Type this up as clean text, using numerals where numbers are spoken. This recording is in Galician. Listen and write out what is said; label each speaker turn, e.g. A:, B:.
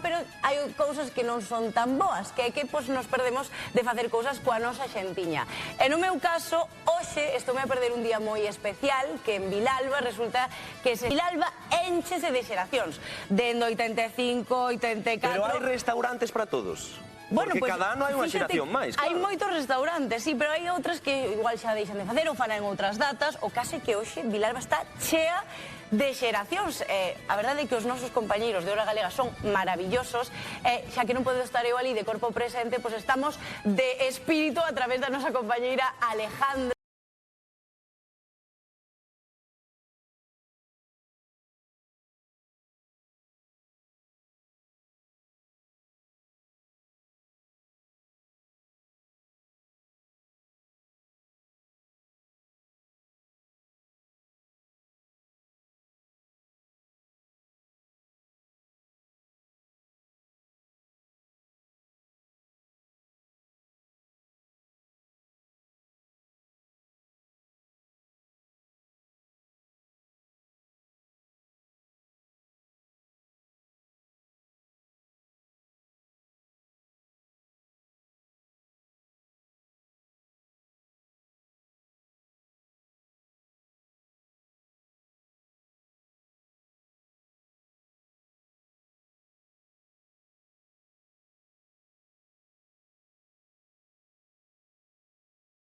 A: programa, pero hai cousas que non son tan boas, que é que nos perdemos de facer cousas coa nosa xentiña. E no meu caso, hoxe estou a perder un día moi especial, que en Vilalba resulta que Vilalba énchese de xeracións, dende 85, 84...
B: Pero hai restaurantes para todos?
A: Bueno,
B: porque cada ano hai unha xeración máis, claro.
A: Hai moitos restaurantes, sí, pero hai outras que igual xa deixan de facer ou fan en outras datas, o case que hoxe Vilalba está chea de xeracións. A verdade é que os nosos compañeiros de Hora Galega son maravillosos, xa que non podo estar eu ali de corpo presente, pois estamos de espírito a través da nosa compañeira Alejandra.